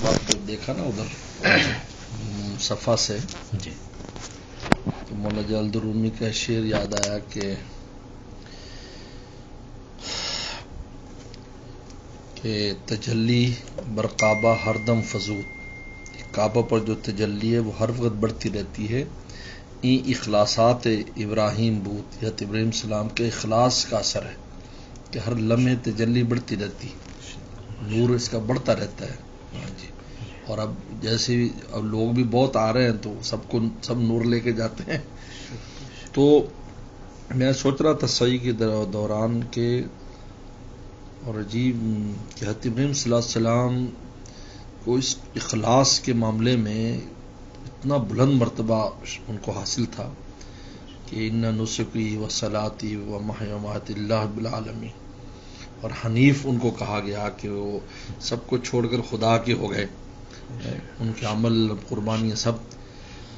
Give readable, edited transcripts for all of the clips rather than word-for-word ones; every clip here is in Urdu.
انتخابات کو دیکھا نا ادھر صفا سے جی تو مولا جلال رومی کا شعر یاد آیا کہ تجلی بر کعبہ ہر دم فزود، کعبہ پر جو تجلی ہے وہ ہر وقت بڑھتی رہتی ہے. این اخلاصات ابراہیم بود، حضرت ابراہیم السلام کے اخلاص کا اثر ہے کہ ہر لمحے تجلی بڑھتی رہتی، نور اس کا بڑھتا رہتا ہے. ہاں جی. اور اب جیسے اب لوگ بھی بہت آ رہے ہیں تو سب نور لے کے جاتے ہیں. تو میں سوچ رہا تھا صحیح کے دوران کے اور عجیب کہ حضرت ابراہیم صلی اللہ علیہ وسلم کو اس اخلاص کے معاملے میں اتنا بلند مرتبہ ان کو حاصل تھا کہ ان نسکی و صلاتی و محی و ممات اللہ رب العالمین، اور حنیف ان کو کہا گیا کہ وہ سب کو چھوڑ کر خدا کے ہو گئے. ان کے عمل قربانیاں سب.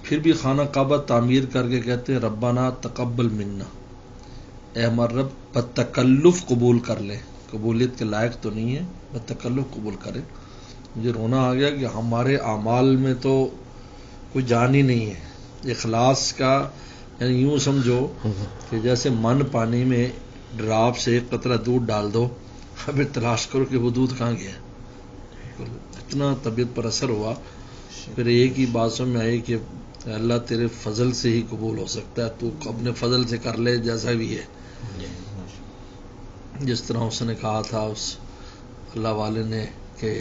پھر بھی خانہ کعبہ تعمیر کر کے کہتے ہیں ربنا تقبل منا، اے ہمارا رب بتکلف قبول کر لے. قبولیت کے لائق تو نہیں ہے، بتکلف قبول کرے. مجھے رونا آ گیا کہ ہمارے اعمال میں تو کوئی جان ہی نہیں ہے اخلاص کا. یعنی یوں سمجھو کہ جیسے من پانی میں ڈراب سے ایک قطرہ دودھ ڈال دو، پھر تلاش کرو کہ وہ دودھ کہاں گیا. اتنا طبیعت پر اثر ہوا. پھر ایک ہی بات سمجھ میں آئی کہ اللہ تیرے فضل سے ہی قبول ہو سکتا ہے، تو اپنے فضل سے کر لے جیسا بھی ہے. جس طرح اس نے کہا تھا اس اللہ والے نے کہ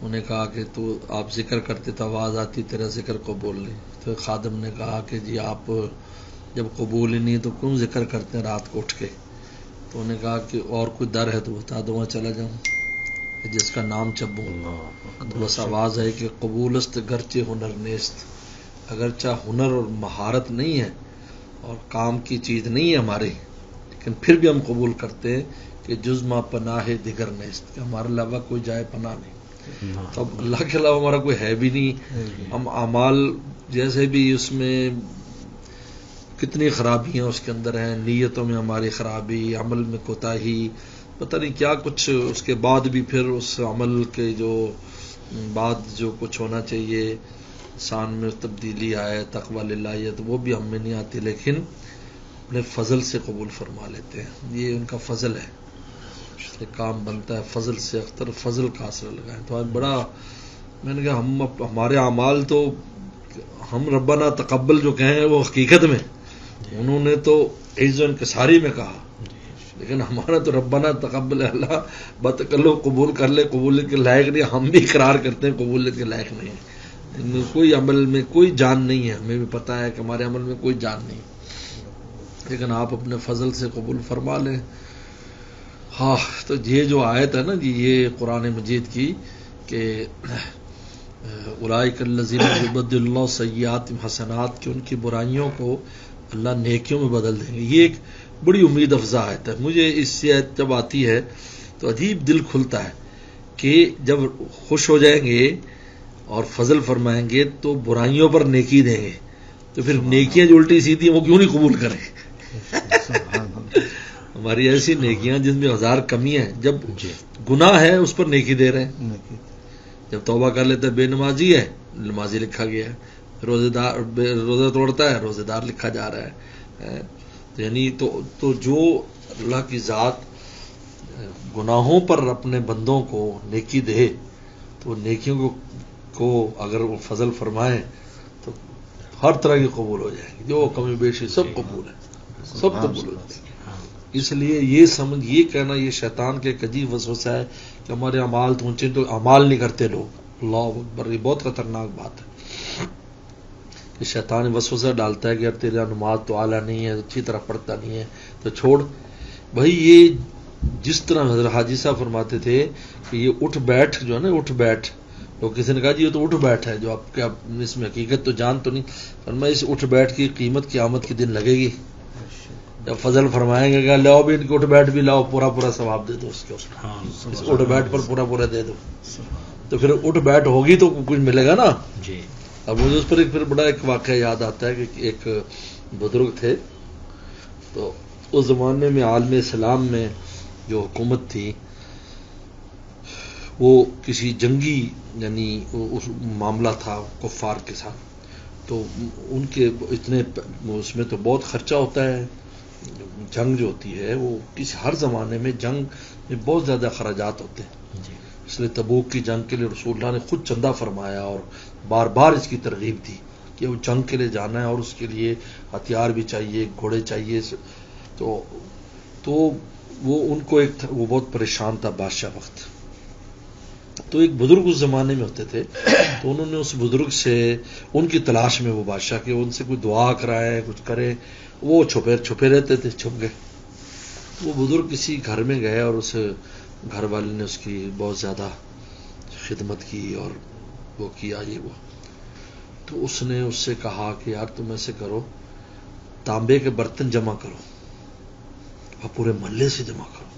انہیں کہا کہ تو آپ ذکر کرتے تو آواز آتی تیرا ذکر قبول نہیں. تو خادم نے کہا کہ جی آپ جب قبول ہی نہیں تو کیوں ذکر کرتے ہیں رات کو اٹھ کے. تو انہوں نے کہا کہ اور کوئی در ہے تو بتا دو وہاں چلا جاؤں جس کا نام چبوں. تو بس آواز ہے کہ قبولست گرچہ ہنر نیست، اگرچہ ہنر اور مہارت نہیں ہے اور کام کی چیز نہیں ہے ہماری، لیکن پھر بھی ہم قبول کرتے ہیں کہ جز ما پناہ دیگر نیست، کہ ہمارے علاوہ کوئی جائے پناہ نہیں. تو اب اللہ کے علاوہ ہمارا کوئی ہے بھی نہیں. ہم اعمال جیسے بھی اس میں کتنی خرابیاں اس کے اندر ہیں، نیتوں میں ہماری خرابی، عمل میں کوتاہی، پتہ نہیں کیا کچھ. اس کے بعد بھی پھر اس عمل کے جو بعد جو کچھ ہونا چاہیے انسان میں تبدیلی آئے، تقوی للہیت، وہ بھی ہم میں نہیں آتی، لیکن اپنے فضل سے قبول فرما لیتے ہیں. یہ ان کا فضل ہے کہ کام بنتا ہے فضل سے. اختر فضل کا اثر لگائیں. تو آج بڑا میں نے کہا ہمارے اعمال تو ہم ربنا تقبل جو کہیں وہ حقیقت میں انہوں نے تو عز و انکساری میں کہا، لیکن ہمارا تو ربنا تقبل اللہ بتکلف قبول کر لے، قبولیت کے لائق نہیں. ہم بھی اقرار کرتے ہیں قبولیت کے لائق نہیں، کوئی عمل میں کوئی جان نہیں ہے. ہمیں بھی پتہ ہے کہ ہمارے عمل میں کوئی جان نہیں، لیکن آپ اپنے فضل سے قبول فرما لیں. ہاں تو یہ جو آیت ہے نا جی یہ قرآن مجید کی کہ اولئک الذین یبدل اللہ سیئات حسنات، کہ ان کی برائیوں کو اللہ نیکیوں میں بدل دیں گے. یہ ایک بڑی امید افزا آیت ہے. مجھے اس سے آیت جب آتی ہے تو عجیب دل کھلتا ہے کہ جب خوش ہو جائیں گے اور فضل فرمائیں گے تو برائیوں پر نیکی دیں گے، تو پھر نیکیاں جو الٹی سیدھی ہیں وہ کیوں نہیں قبول کریں. ہماری ایسی نیکیاں جن میں 1000 کمی ہیں، جب گناہ ہے اس پر نیکی دے رہے ہیں. جب توبہ کر لیتا ہے بے نمازی ہے نمازی لکھا گیا ہے، روزہ توڑتا ہے روزے دار لکھا جا رہا ہے. یعنی تو جو اللہ کی ذات گناہوں پر اپنے بندوں کو نیکی دے تو نیکیوں کو اگر وہ فضل فرمائے تو ہر طرح کی قبول ہو جائے گی. جو کمی بیشی سب قبول ہے، سب قبول ہو جائے گی. اس لیے یہ کہنا یہ شیطان کے ایک عجیب وسوسہ ہے کہ ہمارے اعمال تو اونچے، تو اعمال نہیں کرتے لوگ. اللہ اکبر، یہ بہت خطرناک بات ہے کہ شیطان وسوسہ ڈالتا ہے کہ یار تیرا نماز تو اعلیٰ نہیں ہے، اچھی طرح پڑھتا نہیں ہے تو چھوڑ. بھائی یہ جس طرح حضرت حاجی صاحب فرماتے تھے کہ یہ اٹھ بیٹھ جو ہے نا، اٹھ بیٹھ، تو کسی نے کہا جی یہ تو اٹھ بیٹھ ہے جو آپ کے اس میں حقیقت تو جان تو نہیں. فرمایا اس اٹھ بیٹھ کی قیمت قیامت کے دن لگے گی. جب فضل فرمائیں گے کہ لاؤ بھی ان کو اٹھ بیٹھ بھی لاؤ، پورا پورا ثواب دے دو اس کے، اس اٹھ بیٹھ پر پورا پورا دے دو، تو پھر اٹھ بیٹھ ہوگی تو کچھ ملے گا نا. اب مجھے اس پر پھر بڑا ایک واقعہ یاد آتا ہے کہ ایک بزرگ تھے، تو اس زمانے میں عالم اسلام میں جو حکومت تھی وہ کسی جنگی یعنی اس معاملہ تھا کفار کے ساتھ، تو ان کے اتنے اس میں تو بہت خرچہ ہوتا ہے. جنگ جو ہوتی ہے وہ کسی ہر زمانے میں جنگ میں بہت زیادہ اخراجات ہوتے ہیں. اس لیے تبوک کی جنگ کے لیے رسول اللہ نے خود چندہ فرمایا اور بار بار اس کی ترغیب دی کہ وہ جنگ کے لیے جانا ہے اور اس کے لیے ہتھیار بھی چاہیے، گھوڑے چاہیے. تو وہ ان کو وہ بہت پریشان تھا بادشاہ وقت. تو ایک بزرگ اس زمانے میں ہوتے تھے، تو انہوں نے اس بزرگ سے ان کی تلاش میں وہ بادشاہ کے ان سے کوئی دعا کرائے، کچھ کرے. وہ چھپے رہتے تھے، چھپ گئے. وہ بزرگ کسی گھر میں گئے اور اس گھر والے نے اس کی بہت زیادہ خدمت کی اور وہ کیا یہ وہ. تو اس نے اس سے کہا کہ یار تم ایسے کرو، تانبے کے برتن جمع کرو اور پورے محلے سے جمع کرو،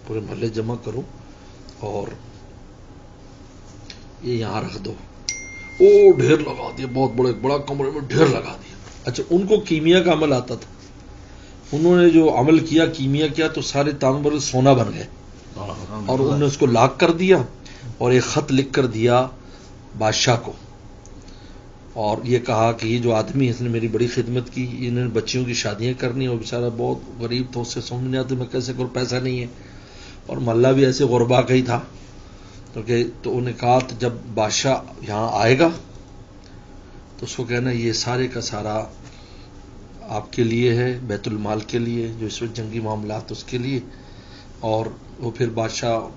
پورے محلے جمع کرو اور یہ یہاں رکھ دو. او ڈھیر لگا دیا، بہت بڑا کمرے میں ڈھیر لگا دیا. اچھا ان کو کیمیا کا عمل آتا تھا، انہوں نے جو عمل کیا کیمیا کیا تو سارے تانبے سونا بن گئے. اور انہوں نے اس کو لاک کر دیا اور ایک خط لکھ کر دیا بادشاہ کو، اور یہ کہا کہ یہ جو آدمی اس نے میری بڑی خدمت کی، انہوں نے بچیوں کی شادیاں کرنی اور بیچارہ بہت غریب تھا، اس سے سمجھ نہیں آتی میں کیسے کروں، پیسہ نہیں ہے اور محلہ بھی ایسے غربا کا ہی تھا. تو انہوں نے کہا تو جب بادشاہ یہاں آئے گا تو اس کو کہنا یہ سارے کا سارا آپ کے لیے ہے، بیت المال کے لیے جو اس وقت جنگی معاملات اس کے لیے، اور وہ پھر بادشاہ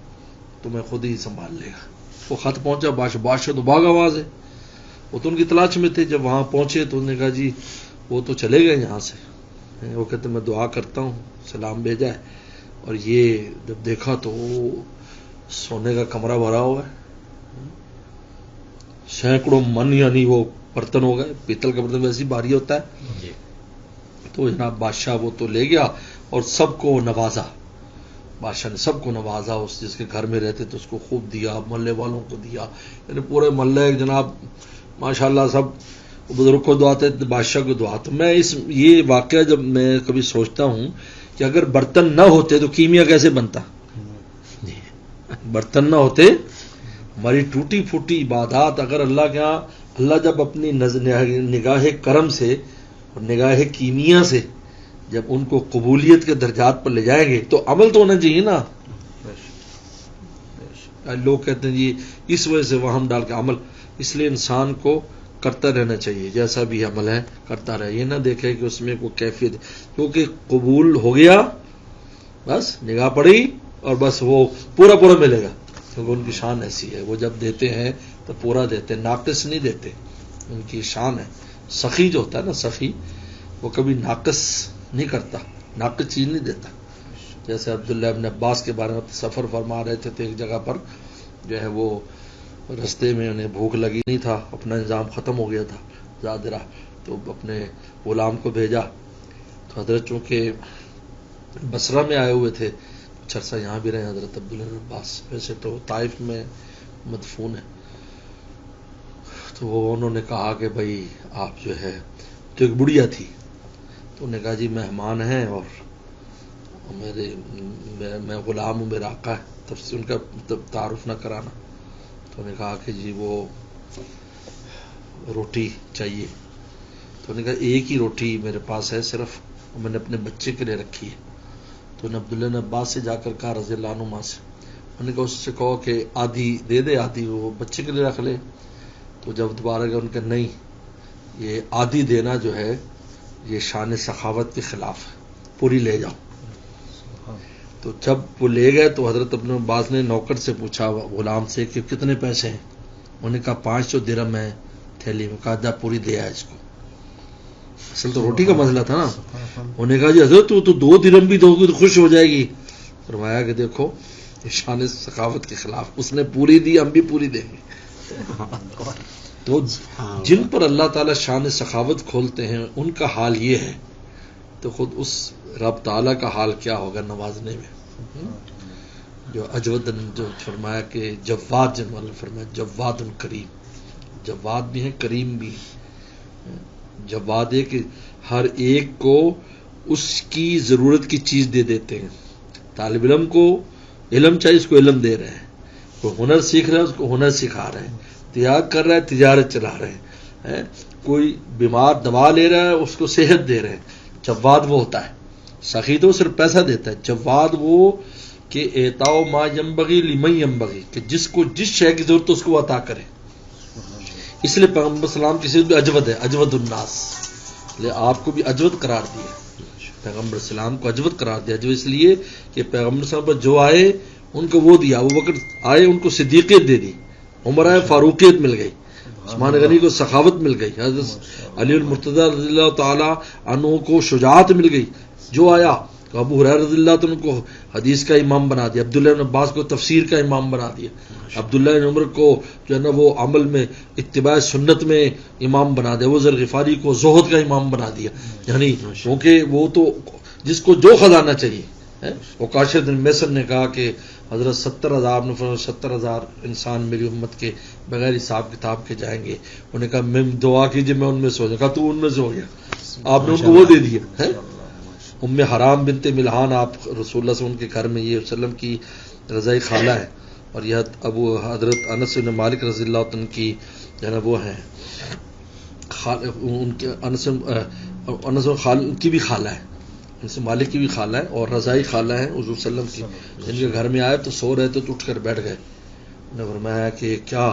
تمہیں خود ہی سنبھال لے گا. وہ خط پہنچا بادشاہ تو بھاگ آواز ہے، وہ تو ان کی تلاش میں تھے. جب وہاں پہنچے تو انہوں نے کہا جی وہ تو چلے گئے یہاں سے. وہ کہتے میں دعا کرتا ہوں، سلام بھیجا ہے. اور یہ جب دیکھا تو وہ سونے کا کمرہ بھرا ہوا ہے، سینکڑوں من یعنی وہ برتن ہو گئے. پیتل کا برتن ویسے ہی بھاری ہوتا ہے. تو جناب بادشاہ وہ تو لے گیا اور سب کو نوازا. بادشاہ نے سب کو نوازا، اس جس کے گھر میں رہتے تو اس کو خوب دیا، محلے والوں کو دیا، یعنی پورے محلے جناب ماشاءاللہ سب بزرگ کو دعاتے بادشاہ کو دعا. تو میں یہ واقعہ جب میں کبھی سوچتا ہوں کہ اگر برتن نہ ہوتے تو کیمیا کیسے بنتا. برتن نہ ہوتے، ہماری ٹوٹی پھوٹی عبادات اگر اللہ کے ہاں اللہ جب اپنی نگاہ کرم سے اور نگاہ کیمیا سے جب ان کو قبولیت کے درجات پر لے جائیں گے تو عمل تو ہونا چاہیے نا. لوگ کہتے ہیں جی اس وجہ سے وہم ڈال کے عمل، اس لیے انسان کو کرتا رہنا چاہیے، جیسا بھی عمل ہے کرتا رہے. یہ نہ دیکھے کہ اس میں کوئی کیفیت، کیونکہ قبول ہو گیا بس نگاہ پڑی اور بس وہ پورا ملے گا. کیونکہ ان کی شان ایسی ہے، وہ جب دیتے ہیں تو پورا دیتے، ناقص نہیں دیتے. ان کی شان ہے. سخی جو ہوتا ہے نا، سخی وہ کبھی ناقص نہیں کرتا، ناقص چیز نہیں دیتا. جیسے عبداللہ ابن عباس کے بارے میں سفر فرما رہے تھے تو ایک جگہ پر جو ہے وہ رستے میں انہیں بھوک لگی نہیں تھا، اپنا نظام ختم ہو گیا تھا زادرہ، تو اپنے غلام کو بھیجا. تو حضرت چونکہ بصرہ میں آئے ہوئے تھے، عرصہ یہاں بھی رہے حضرت عبداللہ ابن عباس، ویسے تو طائف میں مدفون ہے. تو وہ انہوں نے کہا کہ بھائی آپ جو ہے، تو ایک بڑھیا تھی، تو انہوں نے کہا جی مہمان ہیں اور میں غلام ہوں، میرا آقا ہے، تب سے ان کا تعارف نہ کرانا. تو انہوں نے کہا کہ جی وہ روٹی چاہیے. تو انہوں نے کہا ایک ہی روٹی میرے پاس ہے صرف، میں نے اپنے بچے کے لیے رکھی ہے. تو انہوں نے عبداللہ نے عباس سے جا کر کہا رضی اللہ عنہما سے، انہوں نے کہا اس سے کہو کہ آدھی دے دے، آدھی وہ بچے کے لیے رکھ لے. تو جب دوبارہ گیا ان کا نہیں، یہ آدھی دینا جو ہے یہ شان سخاوت کے خلاف ہے، پوری لے جاؤ. تو جب وہ لے گئے تو حضرت ابن عباس نے نوکر سے پوچھا غلام سے کہ کتنے پیسے ہیں. انہوں نے کہا 500 درہم ہے تھیلی میں. کہا جا پوری دے آئے اس کو. اصل تو روٹی کا مسئلہ تھا نا. انہوں نے کہا جی حضرت تو 2 درہم بھی دو گی تو خوش ہو جائے گی. فرمایا کہ دیکھو یہ شان سخاوت کے خلاف، اس نے پوری دی، ہم بھی پوری دیں گے. تو جن پر اللہ تعالیٰ شان سخاوت کھولتے ہیں ان کا حال یہ ہے، تو خود اس رب تعالیٰ کا حال کیا ہوگا نوازنے میں. جو اجود جو فرمایا کہ جواد، جن فرمایا جواد کریم، جواد بھی ہیں کریم بھی. جواد ہے کہ ہر ایک کو اس کی ضرورت کی چیز دے دیتے ہیں. طالب علم کو علم چاہیے، اس کو علم دے رہے ہیں. کوئی ہنر سیکھ رہا ہے اس کو ہنر سکھا رہے ہیں، تجارت کر رہا ہے تجارت چلا رہے ہیں، کوئی بیمار دوا لے رہا ہے اس کو صحت دے رہے ہیں۔ جواد وہ ہوتا ہے، سخی تو صرف پیسہ دیتا ہے، جواد وہ کہ اعطاء ما ینبغی لمن ینبغی، کہ جس کو جس شے کی ضرورت ہے اس کو عطا کرے۔ اس لیے پیغمبر السلام کی صفت بھی اجود ہے، اجود الناس، لے آپ کو بھی اجود قرار دیا، پیغمبر السلام کو اجود قرار دیا، جو اس لیے کہ پیغمبر السلام پر جو آئے ان کو وہ دیا، ابو بکر آئے ان کو صدیقیت دے دی، عمر آئے فاروقیت مل گئی، عثمان غنی کو سخاوت مل گئی، حضرت علی المرتضی رضی اللہ تعالی عنہ کو شجاعت مل گئی، جو آیا ابو ہریرہ رضی اللہ عنہ کو حدیث کا امام بنا دیا، عبداللہ بن عباس کو تفسیر کا امام بنا دیا، عبداللہ بن عمر کو جو ہے نا وہ عمل میں اتباع سنت میں امام بنا دیا، وہ ذر غفاری کو زہد کا امام بنا دیا، یعنی کیونکہ وہ تو جس کو جو خزانہ چاہیے۔ وہ کاشر بن محصن نے کہا کہ حضرت 70,000 انسان میری امت کے بغیر حساب کتاب کے جائیں گے، انہوں نے کہا میں دعا کیجئے میں ان میں سے ہو جاؤں، کہا تو ان میں سے ہو گیا، آپ نے ان کو وہ دے دیا۔ ام حرام بنت ملحان، آپ رسول اللہ صلی اللہ علیہ وسلم کے گھر میں یہ وسلم کی رضائی خالہ ہے، اور یہ ابو حضرت انس بن مالک رضی اللہ عنہ کی جو ہے نا وہ ہیں ان کے انس ان کی بھی خالہ ہے، انس مالک کی بھی خالہ ہے اور رضائی خالہ ہیں حضور صلی اللہ علیہ وسلم کی، جن کے گھر میں آئے تو سو رہے تھے تو اٹھ کر بیٹھ گئے، انہوں نے فرمایا کہ کیا؟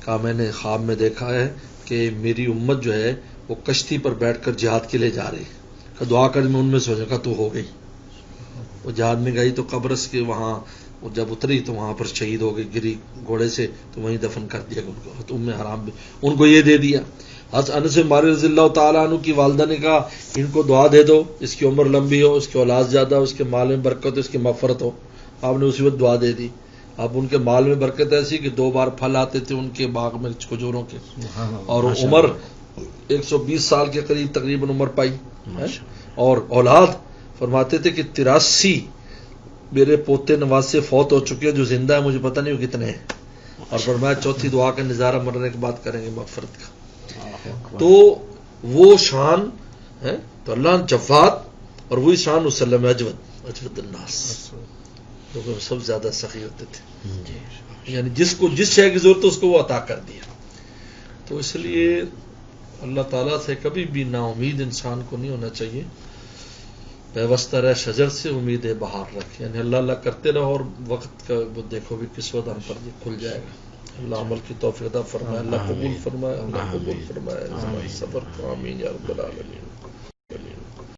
کہا میں نے خواب میں دیکھا ہے کہ میری امت جو ہے وہ کشتی پر بیٹھ کر جہاد کے لیے جا رہی ہے، کہ دعا کر میں ان میں سوچا کہ تو ہو گئی، وہ جہاد میں گئی تو قبرص کے وہاں جب اتری تو وہاں پر شہید ہو گئی، گری گھوڑے سے، تو وہیں دفن کر دیا ان کو، تو ام حرام بھی ان کو یہ دے دیا۔ حضرت انس بن مالک رضی اللہ تعالیٰ عنہ کی والدہ نے کہا ان کو دعا دے دو، اس کی عمر لمبی ہو، اس کی اولاد زیادہ ہو، اس کے مال میں برکت ہو، اس کی مغفرت ہو۔ آپ نے اسی وقت دعا دے دی۔ اب ان کے مال میں برکت ایسی کہ 2 بار پھل آتے تھے ان کے باغ میں کھجوروں کے، اور عمر 120 سال کے قریب تقریباً عمر پائی، اور اولاد فرماتے تھے کہ 83 میرے پوتے نواسے فوت ہو چکے جو زندہ ہے مجھے پتہ نہیں وہ کتنے ہیں، اور فرمایا چوتھی دعا کا نظارہ مرنے کے بعد کریں گے مغفرت کا۔ تو وہ شان ہے، تو اللہ جواد، اور وہی شان وسلم اجود الناس، لوگوں سب زیادہ سخی ہوتے تھے، یعنی جس کو جس شے کی ضرورت ہے اس کو وہ عطا کر دیا۔ تو اس لیے اللہ تعالیٰ سے کبھی بھی نا امید انسان کو نہیں ہونا چاہیے، پیوستہ رہ شجر سے امید بہار رکھ، یعنی اللہ اللہ کرتے رہو، اور وقت کا وہ دیکھو بھی کس وقت ہم پر یہ کھل جائے گا۔ اللہ عمل کی توفیق عطا فرمائے، اللہ قبول فرمائے، اللہ قبول فرمائے، صبر کو آمین یا رب العالمین۔